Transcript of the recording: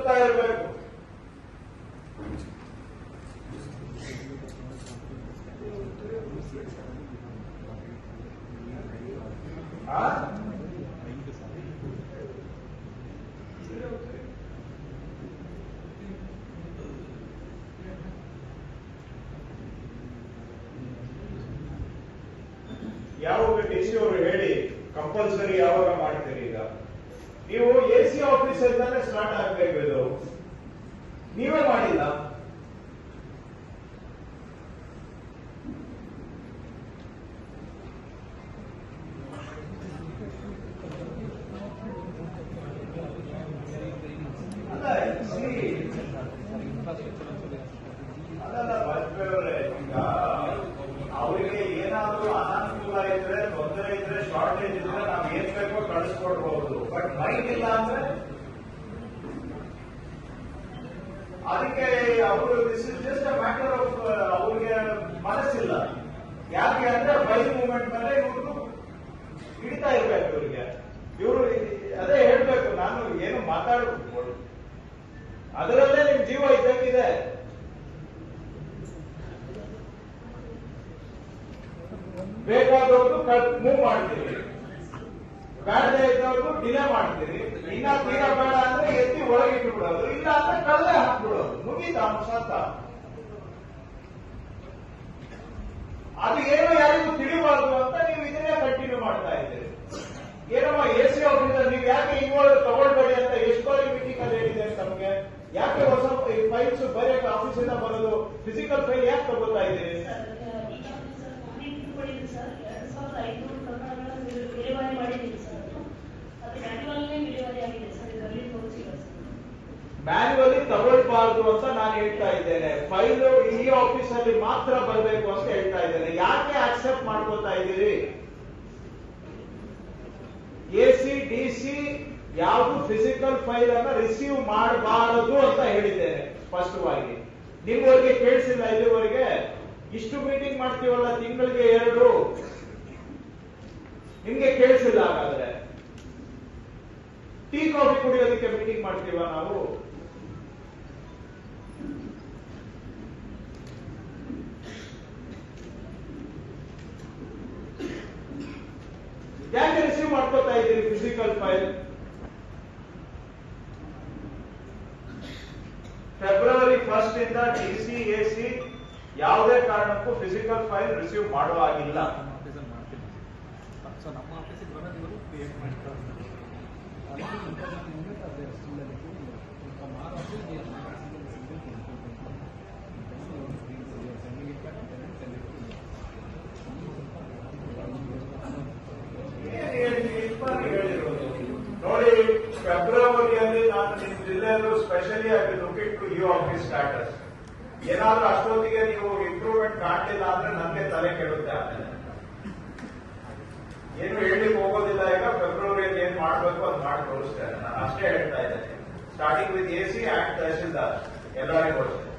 ಬದುಕ್ತಾ ಇರಬೇಕು. ಯಾವಾಗ ಡಿಸಿ ಅವರು ಹೇಳಿ ಕಂಪಲ್ಸರಿ ಯಾವಾಗ ಮಾಡ್ತೀರಿ? ಈಗ ನೀವು ಎಸಿ ಆಫೀಸ್ ಅಂತಾನೆ ಸ್ಟಾರ್ಟ್ ಆಗ್ಬೇಕು. ಇದು ನೀವೇ ಮಾಡಿಲ್ಲ. ಅದಲ್ಲ ವಾಜಪೇಯಿ ಈಗ ಅವರಿಗೆ ಏನಾದರೂ ಅನಾನುಕೂಲ ಇದ್ರೆ, ತೊಂದರೆ ಇದ್ರೆ, ಶಾರ್ಟೇಜ್ ಇದ್ರೆ ನಾವು ಏನ್ ಬೇಕೋ ಕಳಿಸ್ಕೊಡ್ಬಹುದು. ಬಟ್ ಮೈಕ್ ಇಲ್ಲ ಅಂದ್ರೆ ಅದಕ್ಕೆ ಅವರು this is just a matter of ಅವ್ರಿಗೆ ಮನಸ್ಸಿಲ್ಲ. ಯಾಕೆ ಅಂದ್ರೆ ಬೈಲ್ ಮೂವ್ಮೆಂಟ್ ಮೇಲೆ ಇವರು ಹಿಡಿತಾ ಇರ್ಬೇಕು. ಇವರು ಅದೇ ಹೇಳ್ಬೇಕು, ನಾನು ಏನು ಮಾತಾಡಬೇಕು, ಅದರಲ್ಲೇ ನಿಮ್ ಜೀವ ಇದ್ದಂಗಿದೆ. ಬೇಕಾದವ್ರದ್ದು ಮೂವ್ ಮಾಡ್ತೀರಿ, ಬೇಡದೇ ಇದ್ದವ್ರದ್ದು ಡಿಲೇ ಮಾಡ್ತೀರಿ. ಇನ್ನ ತೀರಾ ಬೇಡ ಅಂದ್ರೆ ಎತ್ತಿ ಒಳಗಿಟ್ಟು ಬಿಡೋದು, ಇಲ್ಲ ಅಂದ್ರೆ ಕಳ್ಳೆ ಹಾಕ್ಬಿಡೋದು. ಮುಗೀತ ಸಂತ. ಅದು ಏನೋ ಯಾರಿಗೂ ತಿಳಿಬಾರ್ದು ಅಂತ ನೀವು ಇದನ್ನೇ ಕಂಟಿನ್ಯೂ ಮಾಡ್ತಾ ಇದ್ದೀರಿ. ಏನಮ್ಮ ಎಸಿ ಆಫೀಸರ್ ನೀವು ಯಾಕೆ ಇನ್ವಾಲ್ವ್ ತಗೊಳ್ಬೇಡಿ ಅಂತ ಎಷ್ಟು ಬಾರಿ ಮೀಟಿಂಗ್ ಅಲ್ಲಿ ಹೇಳಿದೆ ನಮ್ಗೆ? ಯಾಕೆ ಹೊಸ ಫೈಲ್ಸ್ ಬರೆಯಕ್ಕೆ ಆಫೀಸಿಂದ ಬರೋದು? ಫಿಸಿಕಲ್ ಫೈಲ್ ಯಾಕೆ ತಗೋತಾ ಇದ್ದೀರಿ? ಮ್ಯಾನ್ಯುವಲಿ ತಗೊಳ್ಬಾರ್ದು ಅಂತ ನಾನು ಹೇಳ್ತಾ ಇದ್ದೇನೆ. ಫೈಲ್ ಈ ಆಫೀಸ್ ಅಲ್ಲಿ ಮಾತ್ರ ಬರಬೇಕು ಅಂತ ಹೇಳ್ತಾ ಇದ್ದೇನೆ. ಯಾಕೆ ಆಕ್ಸೆಪ್ಟ್ ಮಾಡ್ಕೋತಾ ಇದ್ದೀರಿ? ಎಸಿ ಡಿಸಿ ಯಾವುದು ಫಿಸಿಕಲ್ ಫೈಲ್ ಅನ್ನ ರಿಸೀವ್ ಮಾಡಬಾರದು ಅಂತ ಹೇಳಿದ್ದೇನೆ ಸ್ಪಷ್ಟವಾಗಿ. ನಿಮ್ವರೆಗೆ ಕೇಳಿಸಿಲ್ಲ ಇಲ್ಲಿವರೆಗೆ? ಇಷ್ಟು ಮೀಟಿಂಗ್ ಮಾಡ್ತೀವಲ್ಲ, ತಿಂಗಳಿಗೆ 2, ನಿಮ್ಗೆ ಕೇಳಿಸಿಲ್ಲ? ಹಾಗಾದ್ರೆ ಟೀ ಕಾಫಿ ಕುಡಿಯೋದಕ್ಕೆ ಮೀಟಿಂಗ್ ಮಾಡ್ತೀವ ನಾವು? ಯಾಕೆ ರಿಸೀವ್ ಮಾಡ್ಕೋತಾ ಇದ್ದೀರಿ ಫಿಸಿಕಲ್ ಫೈಲ್? ಫೆಬ್ರವರಿ 1 ಇಂದ ಡಿಸಿ ಎಸಿ ಯಾವುದೇ ಕಾರಣಕ್ಕೂ ಫಿಸಿಕಲ್ ಫೈಲ್ ರಿಸೀವ್ ಮಾಡುವ ಹಾಗಿಲ್ಲ. ನೋಡಿ, ಫೆಬ್ರವರಿಯಲ್ಲಿ ನಾನು ನಿಮ್ಮ ಜಿಲ್ಲೆಯಲ್ಲೂ specially I will look it to you office status. ಏನಾದ್ರೂ ಅಷ್ಟೊತ್ತಿಗೆ ನೀವು ಇಂಪ್ರೂವ್ಮೆಂಟ್ ಕಾಣಲಿಲ್ಲ ಅಂದ್ರೆ ನನಗೆ ತಲೆ ಕೆಡುತ್ತೆ. ಆಮೇಲೆ ಏನು ಹೇಳಲಿಕ್ಕೆ ಹೋಗೋದಿಲ್ಲ. ಈಗ ಫೆಬ್ರವರಿಯಲ್ಲಿ ಏನ್ ಮಾಡಬೇಕು ಅದು ಮಾಡಿ ತೋರಿಸ್ತೇನೆ. ನಾನು ಅಷ್ಟೇ ಹೇಳ್ತಾ ಇದ್ದೇನೆ. Starting with AC and tahsildar ಎಲ್ಲರಿಗೂ ಅಷ್ಟೇ.